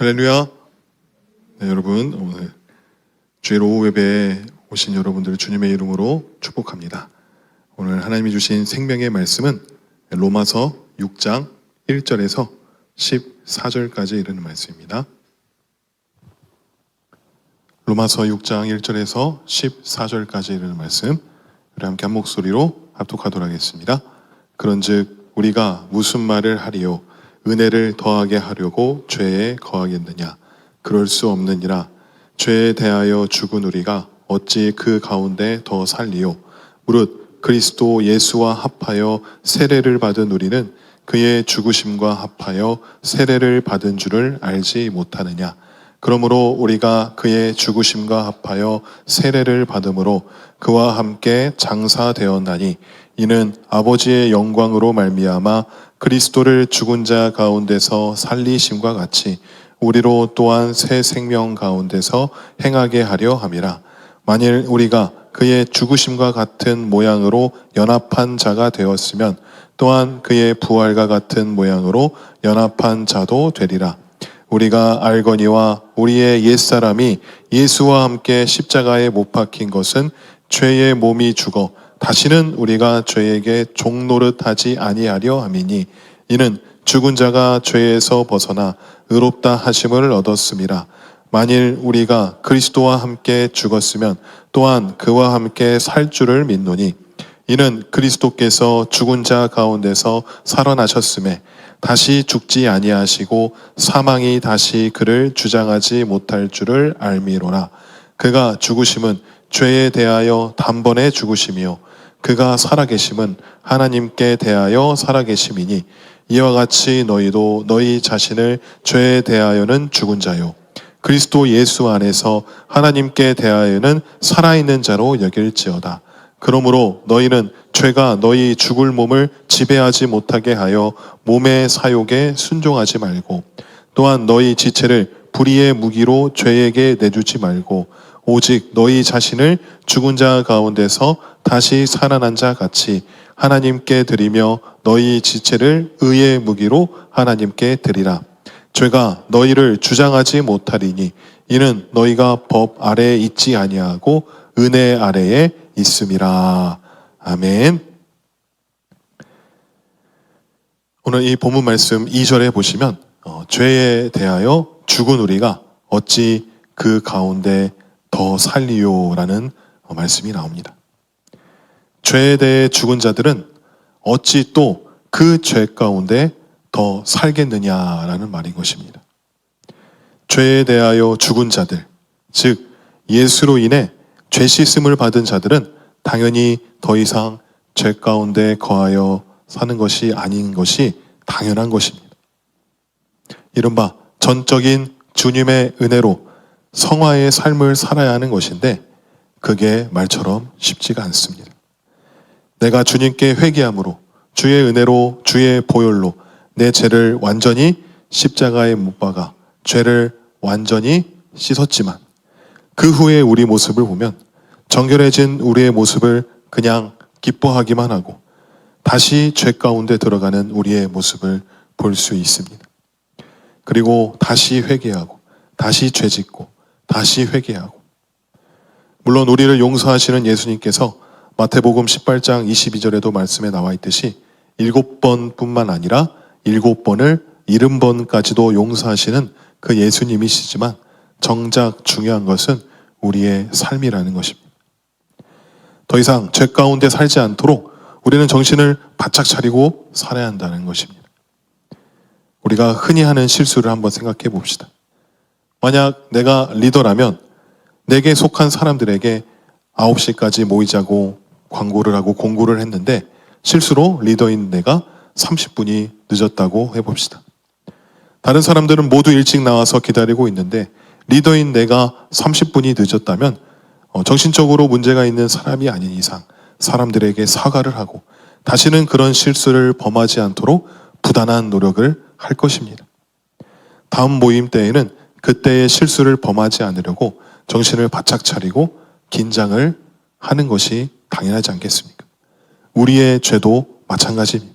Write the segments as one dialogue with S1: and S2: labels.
S1: 할렐루야. 네, 여러분 오늘 주일 오후 예배에 오신 여러분들 주님의 이름으로 축복합니다. 오늘 하나님이 주신 생명의 말씀은 로마서 6장 1절에서 14절까지 이르는 말씀입니다. 로마서 6장 1절에서 14절까지 이르는 말씀, 우리 함께 한 목소리로 합독하도록 하겠습니다. 그런즉 우리가 무슨 말을 하리요? 은혜를 더하게 하려고 죄에 거하겠느냐? 그럴 수 없느니라. 죄에 대하여 죽은 우리가 어찌 그 가운데 더 살리요? 무릇 그리스도 예수와 합하여 세례를 받은 우리는 그의 죽으심과 합하여 세례를 받은 줄을 알지 못하느냐? 그러므로 우리가 그의 죽으심과 합하여 세례를 받음으로 그와 함께 장사되었나니 이는 아버지의 영광으로 말미암아 그리스도를 죽은 자 가운데서 살리심과 같이 우리로 또한 새 생명 가운데서 행하게 하려 함이라. 만일 우리가 그의 죽으심과 같은 모양으로 연합한 자가 되었으면 또한 그의 부활과 같은 모양으로 연합한 자도 되리라. 우리가 알거니와 우리의 옛사람이 예수와 함께 십자가에 못 박힌 것은 죄의 몸이 죽어 다시는 우리가 죄에게 종노릇하지 아니하려 함이니 이는 죽은 자가 죄에서 벗어나 의롭다 하심을 얻었음이라. 만일 우리가 그리스도와 함께 죽었으면 또한 그와 함께 살 줄을 믿노니 이는 그리스도께서 죽은 자 가운데서 살아나셨음에 다시 죽지 아니하시고 사망이 다시 그를 주장하지 못할 줄을 알미로라. 그가 죽으심은 죄에 대하여 단번에 죽으심이요 그가 살아계심은 하나님께 대하여 살아계심이니 이와 같이 너희도 너희 자신을 죄에 대하여는 죽은 자요 그리스도 예수 안에서 하나님께 대하여는 살아있는 자로 여길지어다. 그러므로 너희는 죄가 너희 죽을 몸을 지배하지 못하게 하여 몸의 사욕에 순종하지 말고 또한 너희 지체를 불의의 무기로 죄에게 내주지 말고 오직 너희 자신을 죽은 자 가운데서 다시 살아난 자 같이 하나님께 드리며 너희 지체를 의의 무기로 하나님께 드리라. 죄가 너희를 주장하지 못하리니 이는 너희가 법 아래에 있지 아니하고 은혜 아래에 있음이라. 아멘. 오늘 이 본문 말씀 2절에 보시면 죄에 대하여 죽은 우리가 어찌 그 가운데 더 살리요라는 말씀이 나옵니다. 죄에 대해 죽은 자들은 어찌 또 그 죄 가운데 더 살겠느냐라는 말인 것입니다. 죄에 대하여 죽은 자들, 즉 예수로 인해 죄 씻음을 받은 자들은 당연히 더 이상 죄 가운데 거하여 사는 것이 아닌 것이 당연한 것입니다. 이른바 전적인 주님의 은혜로 성화의 삶을 살아야 하는 것인데 그게 말처럼 쉽지가 않습니다. 내가 주님께 회개함으로 주의 은혜로 주의 보혈로 내 죄를 완전히 십자가에 못 박아 죄를 완전히 씻었지만 그 후에 우리 모습을 보면 정결해진 우리의 모습을 그냥 기뻐하기만 하고 다시 죄 가운데 들어가는 우리의 모습을 볼 수 있습니다. 그리고 다시 회개하고 다시 죄 짓고 다시 회개하고 물론 우리를 용서하시는 예수님께서 마태복음 18장 22절에도 말씀에 나와 있듯이 7번뿐만 아니라 7번을 70번까지도 용서하시는 그 예수님이시지만 정작 중요한 것은 우리의 삶이라는 것입니다. 더 이상 죄 가운데 살지 않도록 우리는 정신을 바짝 차리고 살아야 한다는 것입니다. 우리가 흔히 하는 실수를 한번 생각해 봅시다. 만약 내가 리더라면 내게 속한 사람들에게 9시까지 모이자고 광고를 하고 공고를 했는데 실수로 리더인 내가 30분이 늦었다고 해봅시다. 다른 사람들은 모두 일찍 나와서 기다리고 있는데 리더인 내가 30분이 늦었다면 정신적으로 문제가 있는 사람이 아닌 이상 사람들에게 사과를 하고 다시는 그런 실수를 범하지 않도록 부단한 노력을 할 것입니다. 다음 모임 때에는 그때의 실수를 범하지 않으려고 정신을 바짝 차리고 긴장을 하는 것이 당연하지 않겠습니까? 우리의 죄도 마찬가지입니다.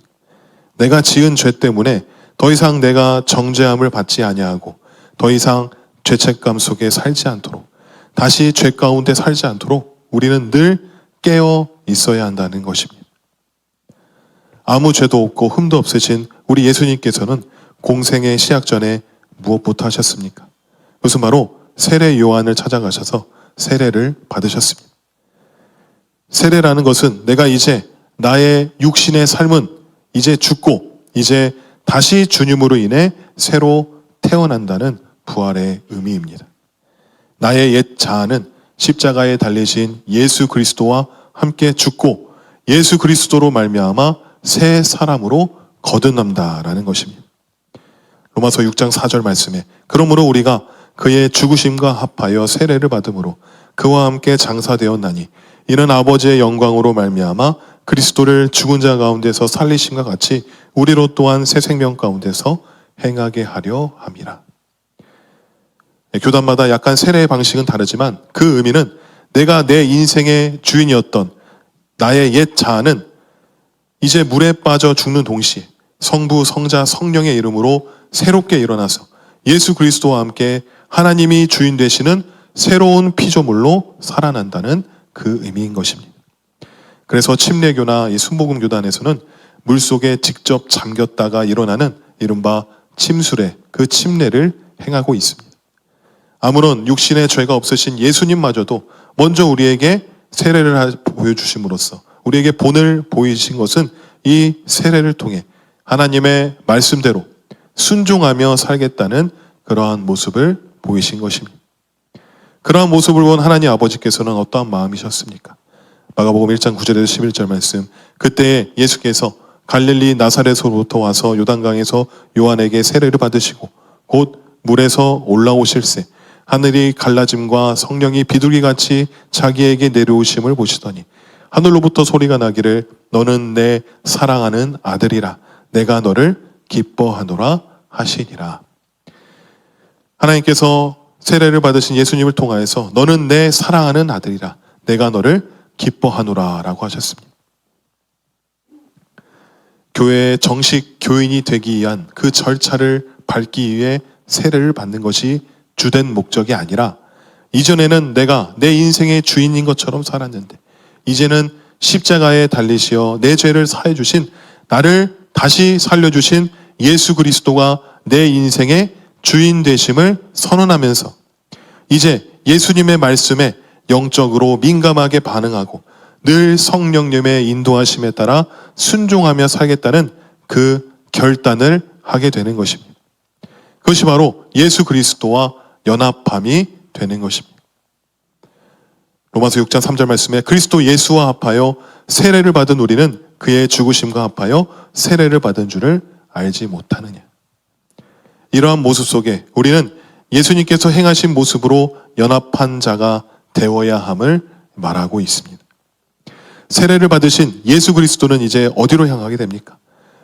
S1: 내가 지은 죄 때문에 더 이상 내가 정죄함을 받지 아니하고 더 이상 죄책감 속에 살지 않도록, 다시 죄 가운데 살지 않도록 우리는 늘 깨어 있어야 한다는 것입니다. 아무 죄도 없고 흠도 없으신 우리 예수님께서는 공생의 시작 전에 무엇부터 하셨습니까? 그것은 바로 세례 요한을 찾아가셔서 세례를 받으셨습니다. 세례라는 것은 내가 이제 나의 육신의 삶은 이제 죽고 이제 다시 주님으로 인해 새로 태어난다는 부활의 의미입니다. 나의 옛 자아는 십자가에 달리신 예수 그리스도와 함께 죽고 예수 그리스도로 말미암아 새 사람으로 거듭난다라는 것입니다. 로마서 6장 4절 말씀에 그러므로 우리가 그의 죽으심과 합하여 세례를 받음으로 그와 함께 장사되었나니 이는 아버지의 영광으로 말미암아 그리스도를 죽은 자 가운데서 살리심과 같이 우리로 또한 새 생명 가운데서 행하게 하려 함이라. 교단마다 약간 세례의 방식은 다르지만 그 의미는 내가 내 인생의 주인이었던 나의 옛 자아는 이제 물에 빠져 죽는 동시에 성부, 성자, 성령의 이름으로 새롭게 일어나서 예수 그리스도와 함께 하나님이 주인 되시는 새로운 피조물로 살아난다는 그 의미인 것입니다. 그래서 침례교나 이 순복음교단에서는 물속에 직접 잠겼다가 일어나는 이른바 침수례, 그 침례를 행하고 있습니다. 아무런 육신의 죄가 없으신 예수님마저도 먼저 우리에게 세례를 보여주심으로써 우리에게 본을 보이신 것은 이 세례를 통해 하나님의 말씀대로 순종하며 살겠다는 그러한 모습을 보이신 것입니다. 그러한 모습을 본 하나님 아버지께서는 어떠한 마음이셨습니까? 마가복음 1장 9절에서 11절 말씀, 그때 예수께서 갈릴리 나사렛으로부터 와서 요단강에서 요한에게 세례를 받으시고 곧 물에서 올라오실새 하늘이 갈라짐과 성령이 비둘기같이 자기에게 내려오심을 보시더니 하늘로부터 소리가 나기를 너는 내 사랑하는 아들이라 내가 너를 기뻐하노라 하시니라. 하나님께서 세례를 받으신 예수님을 통하여서 너는 내 사랑하는 아들이라 내가 너를 기뻐하노라 라고 하셨습니다. 교회의 정식 교인이 되기 위한 그 절차를 밟기 위해 세례를 받는 것이 주된 목적이 아니라 이전에는 내가 내 인생의 주인인 것처럼 살았는데 이제는 십자가에 달리시어 내 죄를 사해 주신 나를 다시 살려주신 예수 그리스도가 내 인생의 주인 되심을 선언하면서 이제 예수님의 말씀에 영적으로 민감하게 반응하고 늘 성령님의 인도하심에 따라 순종하며 살겠다는 그 결단을 하게 되는 것입니다. 그것이 바로 예수 그리스도와 연합함이 되는 것입니다. 로마서 6장 3절 말씀에 그리스도 예수와 합하여 세례를 받은 우리는 그의 죽으심과 합하여 세례를 받은 줄을 알지 못하느냐. 이러한 모습 속에 우리는 예수님께서 행하신 모습으로 연합한 자가 되어야 함을 말하고 있습니다. 세례를 받으신 예수 그리스도는 이제 어디로 향하게 됩니까?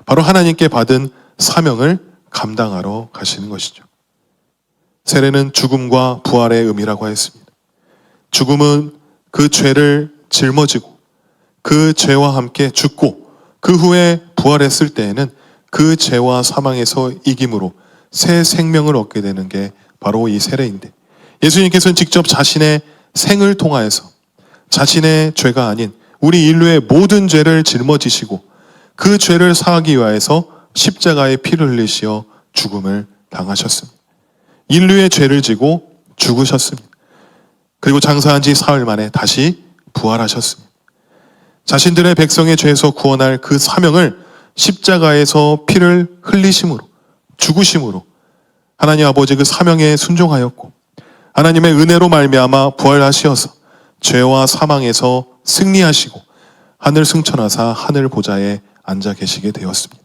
S1: 바로 하나님께 받은 사명을 감당하러 가시는 것이죠. 세례는 죽음과 부활의 의미라고 했습니다. 죽음은 그 죄를 짊어지고 그 죄와 함께 죽고 그 후에 부활했을 때에는 그 죄와 사망에서 이김으로 새 생명을 얻게 되는 게 바로 이 세례인데 예수님께서는 직접 자신의 생을 통하여서 자신의 죄가 아닌 우리 인류의 모든 죄를 짊어지시고 그 죄를 사하기 위하여서 십자가에 피를 흘리시어 죽음을 당하셨습니다. 인류의 죄를 지고 죽으셨습니다. 그리고 장사한 지 사흘 만에 다시 부활하셨습니다. 자신들의 백성의 죄에서 구원할 그 사명을 십자가에서 피를 흘리심으로 죽으심으로 하나님 아버지 그 사명에 순종하였고 하나님의 은혜로 말미암아 부활하시어서 죄와 사망에서 승리하시고 하늘 승천하사 하늘 보좌에 앉아 계시게 되었습니다.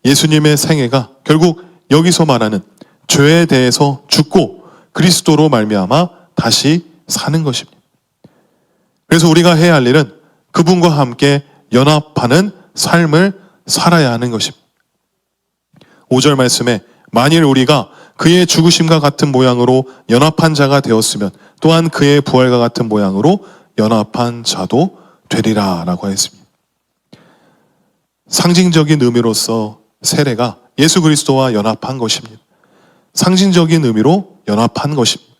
S1: 예수님의 생애가 결국 여기서 말하는 죄에 대해서 죽고 그리스도로 말미암아 다시 사는 것입니다. 그래서 우리가 해야 할 일은 그분과 함께 연합하는 삶을 살아야 하는 것입니다. 5절 말씀에 만일 우리가 그의 죽으심과 같은 모양으로 연합한 자가 되었으면 또한 그의 부활과 같은 모양으로 연합한 자도 되리라 라고 했습니다. 상징적인 의미로서 세례가 예수 그리스도와 연합한 것입니다. 상징적인 의미로 연합한 것입니다.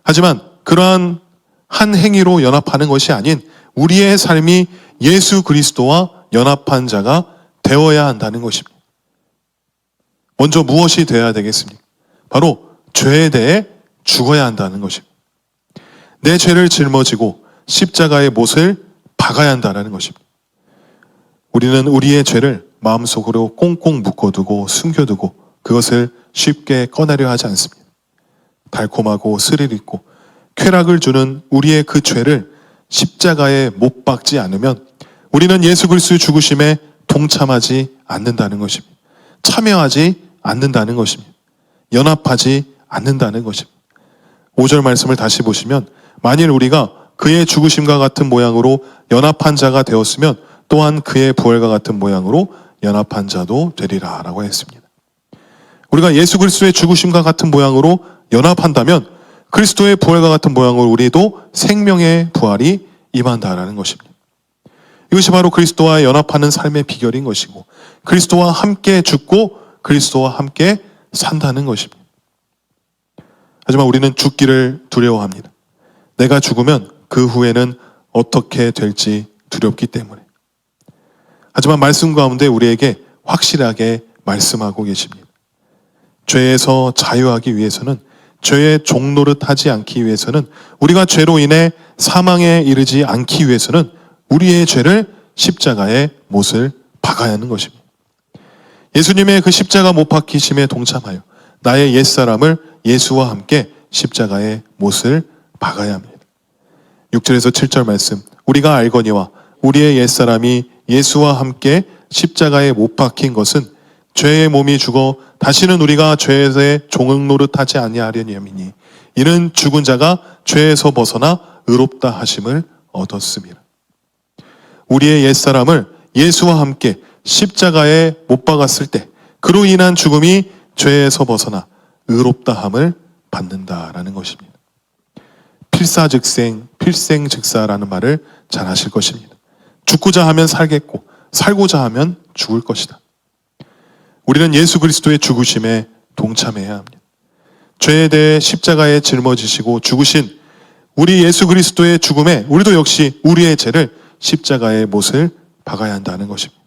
S1: 하지만 그러한 한 행위로 연합하는 것이 아닌 우리의 삶이 예수 그리스도와 연합한 자가 되어야 한다는 것입니다. 먼저 무엇이 되어야 되겠습니까? 바로 죄에 대해 죽어야 한다는 것입니다. 내 죄를 짊어지고 십자가의 못을 박아야 한다는 것입니다. 우리는 우리의 죄를 마음속으로 꽁꽁 묶어두고 숨겨두고 그것을 쉽게 꺼내려 하지 않습니다. 달콤하고 스릴 있고 쾌락을 주는 우리의 그 죄를 십자가에 못 박지 않으면 우리는 예수 그리스도의 죽으심에 동참하지 않는다는 것입니다. 참여하지 않는다는 것입니다. 연합하지 않는다는 것입니다. 5절 말씀을 다시 보시면 만일 우리가 그의 죽으심과 같은 모양으로 연합한 자가 되었으면 또한 그의 부활과 같은 모양으로 연합한 자도 되리라 라고 했습니다. 우리가 예수 그리스도의 죽으심과 같은 모양으로 연합한다면 그리스도의 부활과 같은 모양으로 우리도 생명의 부활이 임한다라는 것입니다. 이것이 바로 그리스도와 연합하는 삶의 비결인 것이고 그리스도와 함께 죽고 그리스도와 함께 산다는 것입니다. 하지만 우리는 죽기를 두려워합니다. 내가 죽으면 그 후에는 어떻게 될지 두렵기 때문에. 하지만 말씀 가운데 우리에게 확실하게 말씀하고 계십니다. 죄에서 자유하기 위해서는 죄의 종노릇 하지 않기 위해서는 우리가 죄로 인해 사망에 이르지 않기 위해서는 우리의 죄를 십자가에 못을 박아야 하는 것입니다. 예수님의 그 십자가 못 박히심에 동참하여 나의 옛사람을 예수와 함께 십자가에 못을 박아야 합니다. 6절에서 7절 말씀 우리가 알거니와 우리의 옛사람이 예수와 함께 십자가에 못 박힌 것은 죄의 몸이 죽어 다시는 우리가 죄의 종노릇하지 아니하려니 함이니 이는 죽은 자가 죄에서 벗어나 의롭다 하심을 얻었습니다. 우리의 옛사람을 예수와 함께 십자가에 못 박았을 때 그로 인한 죽음이 죄에서 벗어나 의롭다함을 받는다라는 것입니다. 필사즉생, 필생즉사라는 말을 잘 아실 것입니다. 죽고자 하면 살겠고 살고자 하면 죽을 것이다. 우리는 예수 그리스도의 죽으심에 동참해야 합니다. 죄에 대해 십자가에 짊어지시고 죽으신 우리 예수 그리스도의 죽음에 우리도 역시 우리의 죄를 십자가에 못을 박아야 한다는 것입니다.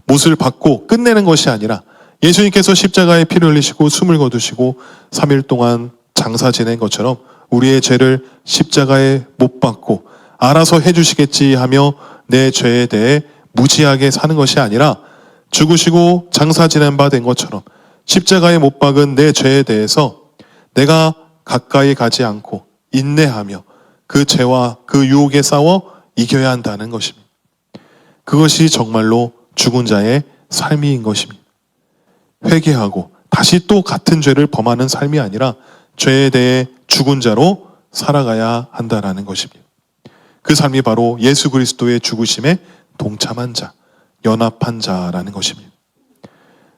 S1: 못을 박고 끝내는 것이 아니라 예수님께서 십자가에 피를 흘리시고 숨을 거두시고 3일 동안 장사 지낸 것처럼 우리의 죄를 십자가에 못 박고 알아서 해주시겠지 하며 내 죄에 대해 무지하게 사는 것이 아니라 죽으시고 장사 지낸 바 된 것처럼 십자가에 못 박은 내 죄에 대해서 내가 가까이 가지 않고 인내하며 그 죄와 그 유혹에 싸워 이겨야 한다는 것입니다. 그것이 정말로 죽은 자의 삶인 것입니다. 회개하고 다시 또 같은 죄를 범하는 삶이 아니라 죄에 대해 죽은 자로 살아가야 한다는 것입니다. 그 삶이 바로 예수 그리스도의 죽으심에 동참한 자, 연합한 자라는 것입니다.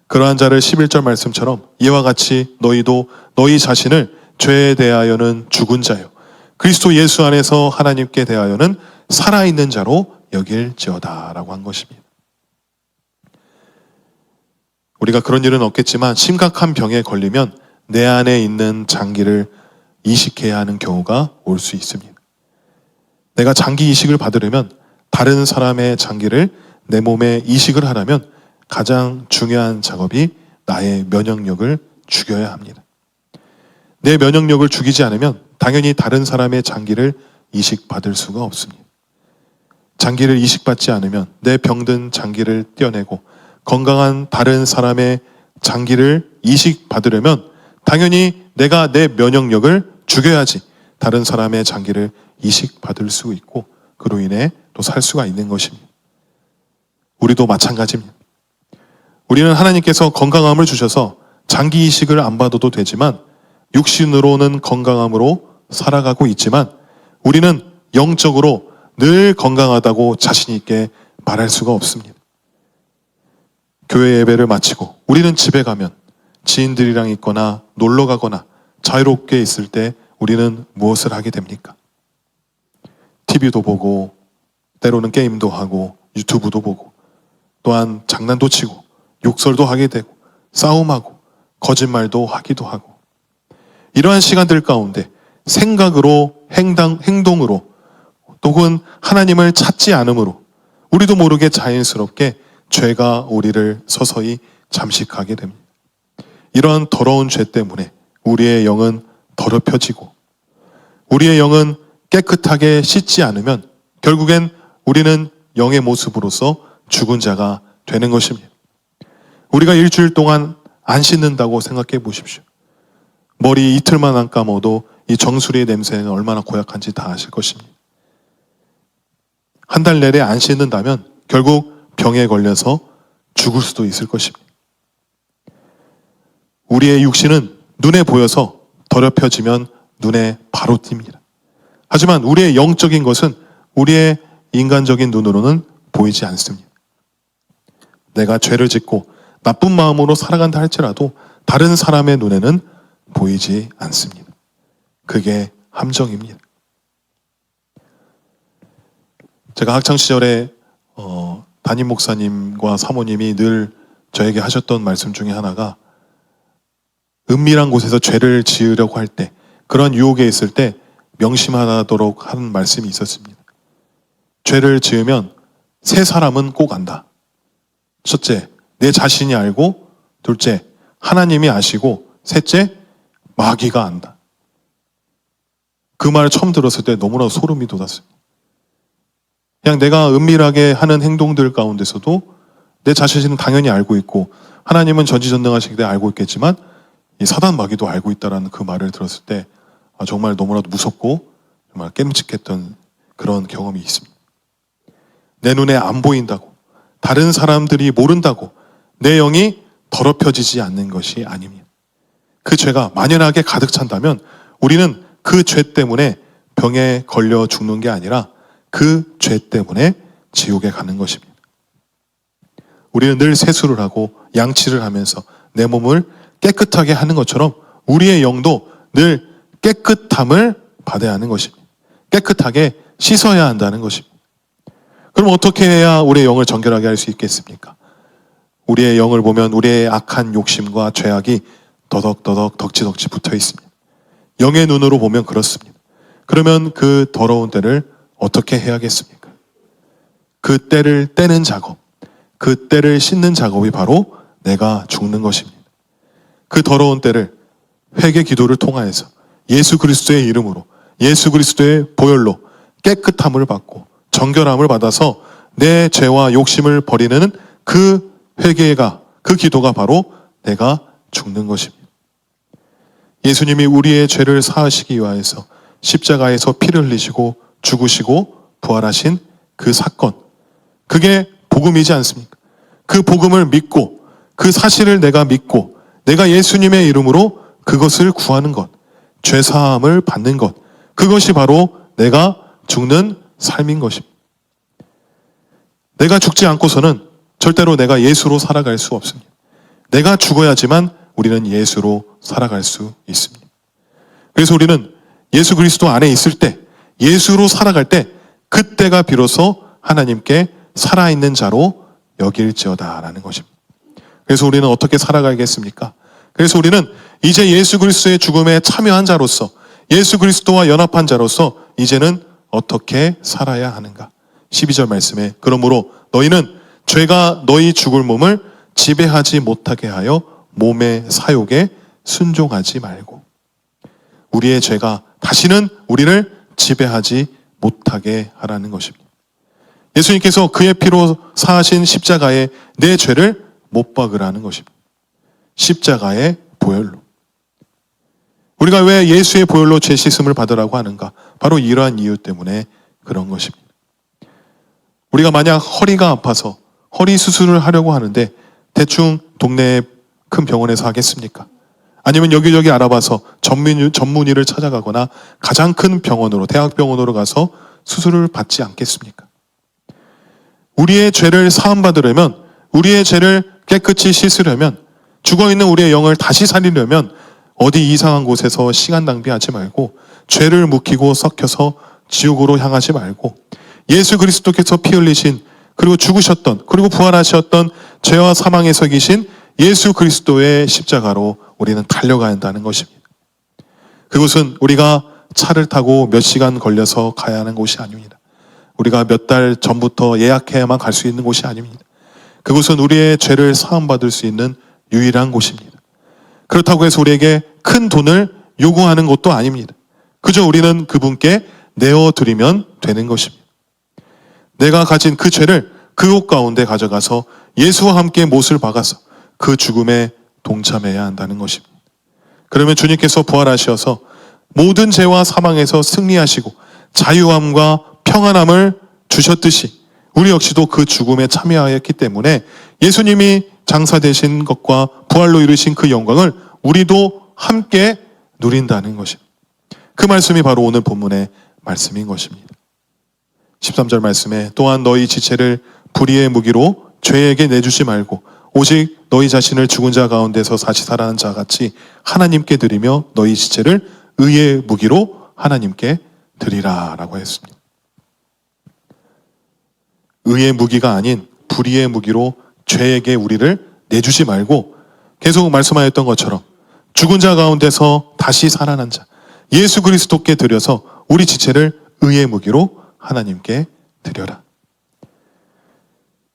S1: 그러한 자를 11절 말씀처럼 이와 같이 너희도 너희 자신을 죄에 대하여는 죽은 자요 그리스도 예수 안에서 하나님께 대하여는 살아있는 자로 여길지어다 라고 한 것입니다. 우리가 그런 일은 없겠지만 심각한 병에 걸리면 내 안에 있는 장기를 이식해야 하는 경우가 올 수 있습니다. 내가 장기 이식을 받으려면 다른 사람의 장기를 내 몸에 이식을 하려면 가장 중요한 작업이 나의 면역력을 죽여야 합니다. 내 면역력을 죽이지 않으면 당연히 다른 사람의 장기를 이식받을 수가 없습니다. 장기를 이식받지 않으면 내 병든 장기를 떼어내고 건강한 다른 사람의 장기를 이식받으려면 당연히 내가 내 면역력을 죽여야지 다른 사람의 장기를 이식받을 수 있고 그로 인해 또 살 수가 있는 것입니다. 우리도 마찬가지입니다. 우리는 하나님께서 건강함을 주셔서 장기 이식을 안 받아도 되지만 육신으로는 건강함으로 살아가고 있지만 우리는 영적으로 늘 건강하다고 자신 있게 말할 수가 없습니다. 교회 예배를 마치고 우리는 집에 가면 지인들이랑 있거나 놀러 가거나 자유롭게 있을 때 우리는 무엇을 하게 됩니까? TV도 보고 때로는 게임도 하고 유튜브도 보고 또한 장난도 치고 욕설도 하게 되고 싸움하고 거짓말도 하기도 하고, 이러한 시간들 가운데 생각으로, 행동으로, 혹은 하나님을 찾지 않음으로 우리도 모르게 자연스럽게 죄가 우리를 서서히 잠식하게 됩니다. 이러한 더러운 죄 때문에 우리의 영은 더럽혀지고, 우리의 영은 깨끗하게 씻지 않으면 결국엔 우리는 영의 모습으로서 죽은 자가 되는 것입니다. 우리가 일주일 동안 안 씻는다고 생각해 보십시오. 머리 이틀만 안 감아도 이 정수리의 냄새는 얼마나 고약한지 다 아실 것입니다. 한 달 내내 안 씻는다면 결국 병에 걸려서 죽을 수도 있을 것입니다. 우리의 육신은 눈에 보여서 더럽혀지면 눈에 바로 띕니다. 하지만 우리의 영적인 것은 우리의 인간적인 눈으로는 보이지 않습니다. 내가 죄를 짓고 나쁜 마음으로 살아간다 할지라도 다른 사람의 눈에는 보이지 않습니다. 그게 함정입니다. 제가 학창시절에 담임 목사님과 사모님이 늘 저에게 하셨던 말씀 중에 하나가, 은밀한 곳에서 죄를 지으려고 할 때, 그런 유혹에 있을 때 명심하도록 하는 말씀이 있었습니다. 죄를 지으면 세 사람은 꼭 안다. 첫째, 내 자신이 알고, 둘째, 하나님이 아시고, 셋째, 마귀가 안다. 그 말을 처음 들었을 때 너무나 소름이 돋았습니다. 그냥 내가 은밀하게 하는 행동들 가운데서도 내 자신은 당연히 알고 있고, 하나님은 전지전능하시기 때문에 알고 있겠지만 이 사단 마귀도 알고 있다라는 그 말을 들었을 때 정말 너무나도 무섭고 정말 끔찍했던 그런 경험이 있습니다. 내 눈에 안 보인다고, 다른 사람들이 모른다고 내 영이 더럽혀지지 않는 것이 아닙니다. 그 죄가 만연하게 가득 찬다면 우리는 그 죄 때문에 병에 걸려 죽는 게 아니라 그 죄 때문에 지옥에 가는 것입니다. 우리는 늘 세수를 하고 양치를 하면서 내 몸을 깨끗하게 하는 것처럼 우리의 영도 늘 깨끗함을 받아야 하는 것입니다. 깨끗하게 씻어야 한다는 것입니다. 그럼 어떻게 해야 우리의 영을 정결하게 할 수 있겠습니까? 우리의 영을 보면 우리의 악한 욕심과 죄악이 더덕더덕 덕지덕지 붙어 있습니다. 영의 눈으로 보면 그렇습니다. 그러면 그 더러운 때를 어떻게 해야겠습니까? 그 때를 떼는 작업, 그 때를 씻는 작업이 바로 내가 죽는 것입니다. 그 더러운 때를 회개 기도를 통하여서 예수 그리스도의 이름으로, 예수 그리스도의 보혈로 깨끗함을 받고 정결함을 받아서 내 죄와 욕심을 버리는 그 회개가, 그 기도가 바로 내가 죽는 것입니다. 예수님이 우리의 죄를 사하시기 위하여서 십자가에서 피를 흘리시고 죽으시고 부활하신 그 사건, 그게 복음이지 않습니까? 그 복음을 믿고 그 사실을 내가 믿고 내가 예수님의 이름으로 그것을 구하는 것, 죄사함을 받는 것, 그것이 바로 내가 죽는 삶인 것입니다. 내가 죽지 않고서는 절대로 내가 예수로 살아갈 수 없습니다. 내가 죽어야지만 우리는 예수로 살아갈 수 있습니다. 그래서 우리는 예수 그리스도 안에 있을 때, 예수로 살아갈 때, 그때가 비로소 하나님께 살아있는 자로 여길지어다라는 것입니다. 그래서 우리는 어떻게 살아가겠습니까? 그래서 우리는 이제 예수 그리스도의 죽음에 참여한 자로서, 예수 그리스도와 연합한 자로서 이제는 어떻게 살아야 하는가? 12절 말씀에, 그러므로 너희는 죄가 너희 죽을 몸을 지배하지 못하게 하여 몸의 사욕에 순종하지 말고, 우리의 죄가 다시는 우리를 지배하지 못하게 하라는 것입니다. 예수님께서 그의 피로 사하신 십자가에 내 죄를 못 박으라는 것입니다. 십자가의 보혈로. 우리가 왜 예수의 보혈로 죄 씻음을 받으라고 하는가? 바로 이러한 이유 때문에 그런 것입니다. 우리가 만약 허리가 아파서 허리 수술을 하려고 하는데 대충 동네 큰 병원에서 하겠습니까? 아니면 여기저기 알아봐서 전문의를 찾아가거나 가장 큰 병원으로, 대학병원으로 가서 수술을 받지 않겠습니까? 우리의 죄를 사함받으려면, 우리의 죄를 깨끗이 씻으려면, 죽어있는 우리의 영을 다시 살리려면 어디 이상한 곳에서 시간 낭비하지 말고, 죄를 묵히고 썩혀서 지옥으로 향하지 말고, 예수 그리스도께서 피 흘리신, 그리고 죽으셨던, 그리고 부활하셨던 죄와 사망에서 이기신 예수 그리스도의 십자가로 우리는 달려가야 한다는 것입니다. 그곳은 우리가 차를 타고 몇 시간 걸려서 가야 하는 곳이 아닙니다. 우리가 몇 달 전부터 예약해야만 갈 수 있는 곳이 아닙니다. 그곳은 우리의 죄를 사함받을 수 있는 유일한 곳입니다. 그렇다고 해서 우리에게 큰 돈을 요구하는 것도 아닙니다. 그저 우리는 그분께 내어드리면 되는 것입니다. 내가 가진 그 죄를 그곳 가운데 가져가서 예수와 함께 못을 박아서 그 죽음에 동참해야 한다는 것입니다. 그러면 주님께서 부활하셔서 모든 죄와 사망에서 승리하시고 자유함과 평안함을 주셨듯이 우리 역시도 그 죽음에 참여하였기 때문에 예수님이 장사되신 것과 부활로 이루신 그 영광을 우리도 함께 누린다는 것입니다. 그 말씀이 바로 오늘 본문의 말씀인 것입니다. 13절 말씀에 또한 너희 지체를 불의의 무기로 죄에게 내주지 말고 오직 너희 자신을 죽은 자 가운데서 다시 살아난 자 같이 하나님께 드리며 너희 지체를 의의 무기로 하나님께 드리라 라고 했습니다. 의의 무기가 아닌 불의의 무기로 죄에게 우리를 내주지 말고 계속 말씀하였던 것처럼 죽은 자 가운데서 다시 살아난 자 예수 그리스도께 드려서 우리 지체를 의의 무기로 하나님께 드려라.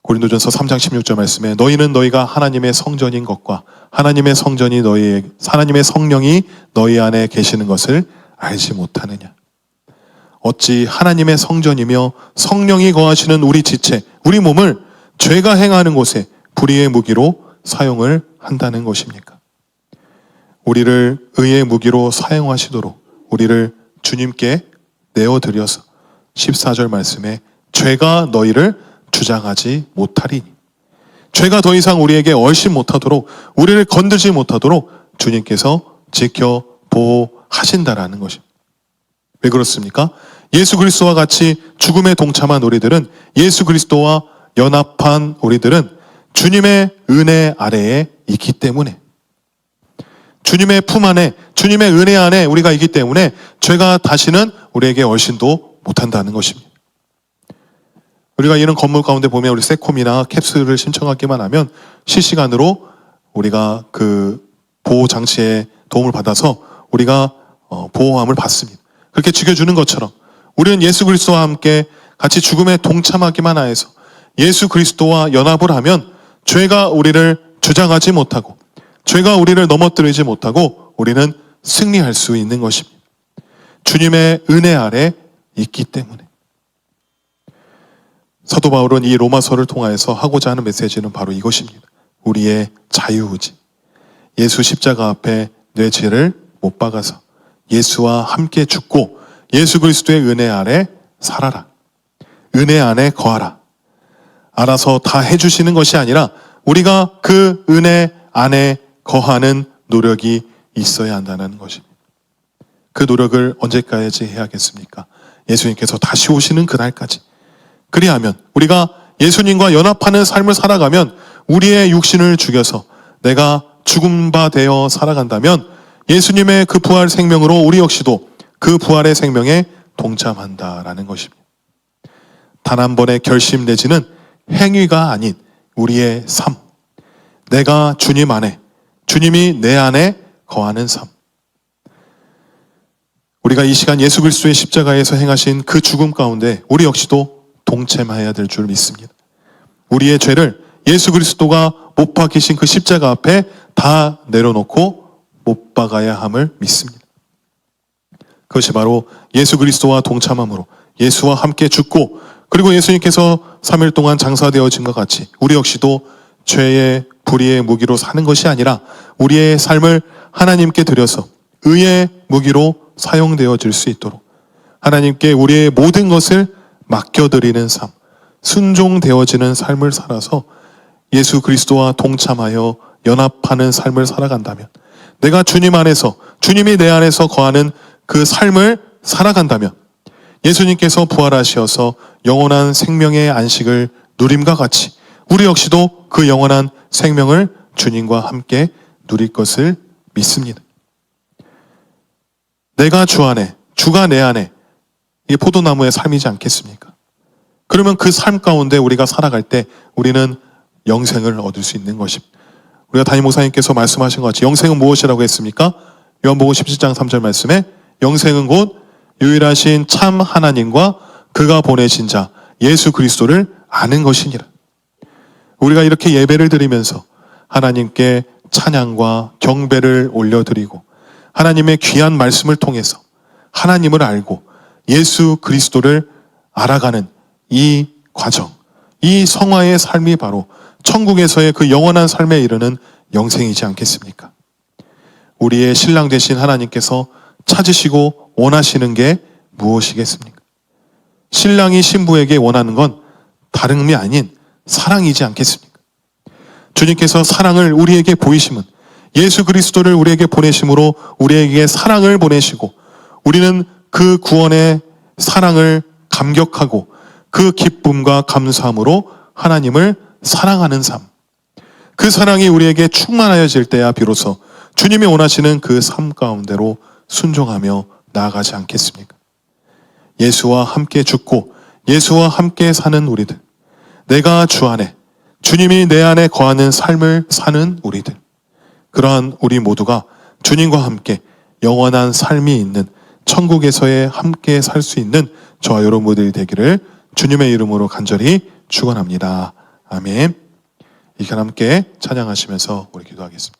S1: 고린도전서 3장 16절 말씀에 너희는 너희가 하나님의 성전인 것과 하나님의 성전이 하나님의 성령이 너희 안에 계시는 것을 알지 못하느냐. 어찌 하나님의 성전이며 성령이 거하시는 우리 지체, 우리 몸을 죄가 행하는 곳에 불의의 무기로 사용을 한다는 것입니까? 우리를 의의 무기로 사용하시도록 우리를 주님께 내어드려서 14절 말씀에 죄가 너희를 주장하지 못하리니 죄가 더 이상 우리에게 얼씬 못하도록 우리를 건들지 못하도록 주님께서 지켜 보호하신다라는 것입니다. 왜 그렇습니까? 예수 그리스도와 같이 죽음에 동참한 우리들은 예수 그리스도와 연합한 우리들은 주님의 은혜 아래에 있기 때문에 주님의 품 안에 주님의 은혜 안에 우리가 있기 때문에 죄가 다시는 우리에게 얼씬도 못한다는 것입니다. 우리가 이런 건물 가운데 보면 우리 세콤이나 캡슐을 신청하기만 하면 실시간으로 우리가 그 보호 장치에 도움을 받아서 우리가 보호함을 받습니다. 그렇게 지켜주는 것처럼 우리는 예수 그리스도와 함께 같이 죽음에 동참하기만 하여서 예수 그리스도와 연합을 하면 죄가 우리를 주장하지 못하고 죄가 우리를 넘어뜨리지 못하고 우리는 승리할 수 있는 것입니다. 주님의 은혜 아래 있기 때문에. 사도 바울은 이 로마서를 통하여서 하고자 하는 메시지는 바로 이것입니다. 우리의 자유의지. 예수 십자가 앞에 내 죄를 못 박아서 예수와 함께 죽고 예수 그리스도의 은혜 아래 살아라. 은혜 안에 거하라. 알아서 다 해주시는 것이 아니라 우리가 그 은혜 안에 거하는 노력이 있어야 한다는 것입니다. 그 노력을 언제까지 해야겠습니까? 예수님께서 다시 오시는 그날까지. 그리하면 우리가 예수님과 연합하는 삶을 살아가면 우리의 육신을 죽여서 내가 죽은 바 되어 살아간다면 예수님의 그 부활 생명으로 우리 역시도 그 부활의 생명에 동참한다라는 것입니다. 단 한 번의 결심 내지는 행위가 아닌 우리의 삶. 내가 주님 안에, 주님이 내 안에 거하는 삶. 우리가 이 시간 예수 그리스도의 십자가에서 행하신 그 죽음 가운데 우리 역시도 동참해야 될 줄 믿습니다. 우리의 죄를 예수 그리스도가 못 박히신 그 십자가 앞에 다 내려놓고 못 박아야 함을 믿습니다. 그것이 바로 예수 그리스도와 동참함으로 예수와 함께 죽고 그리고 예수님께서 3일 동안 장사되어진 것 같이 우리 역시도 죄의 불의의 무기로 사는 것이 아니라 우리의 삶을 하나님께 드려서 의의 무기로 사용되어질 수 있도록 하나님께 우리의 모든 것을 맡겨드리는 삶, 순종되어지는 삶을 살아서 예수 그리스도와 동참하여 연합하는 삶을 살아간다면 내가 주님 안에서, 주님이 내 안에서 거하는 그 삶을 살아간다면 예수님께서 부활하셔서 영원한 생명의 안식을 누림과 같이 우리 역시도 그 영원한 생명을 주님과 함께 누릴 것을 믿습니다. 내가 주 안에, 주가 내 안에 이게 포도나무의 삶이지 않겠습니까? 그러면 그 삶 가운데 우리가 살아갈 때 우리는 영생을 얻을 수 있는 것입니다. 우리가 담임 목사님께서 말씀하신 것 같이 영생은 무엇이라고 했습니까? 요한복음 17장 3절 말씀에 영생은 곧 유일하신 참 하나님과 그가 보내신 자 예수 그리스도를 아는 것이니라. 우리가 이렇게 예배를 드리면서 하나님께 찬양과 경배를 올려드리고 하나님의 귀한 말씀을 통해서 하나님을 알고 예수 그리스도를 알아가는 이 과정, 이 성화의 삶이 바로 천국에서의 그 영원한 삶에 이르는 영생이지 않겠습니까? 우리의 신랑 되신 하나님께서 찾으시고 원하시는 게 무엇이겠습니까? 신랑이 신부에게 원하는 건 다름이 아닌 사랑이지 않겠습니까? 주님께서 사랑을 우리에게 보이심은 예수 그리스도를 우리에게 보내심으로 우리에게 사랑을 보내시고 우리는 그 구원의 사랑을 감격하고 그 기쁨과 감사함으로 하나님을 사랑하는 삶. 그 사랑이 우리에게 충만하여질 때야 비로소 주님이 원하시는 그 삶 가운데로 순종하며 나아가지 않겠습니까? 예수와 함께 죽고 예수와 함께 사는 우리들. 내가 주 안에, 주님이 내 안에 거하는 삶을 사는 우리들. 그러한 우리 모두가 주님과 함께 영원한 삶이 있는 천국에서의 함께 살 수 있는 저와 여러분들이 되기를 주님의 이름으로 간절히 축원합니다. 아멘. 이 시간 함께 찬양하시면서 우리 기도하겠습니다.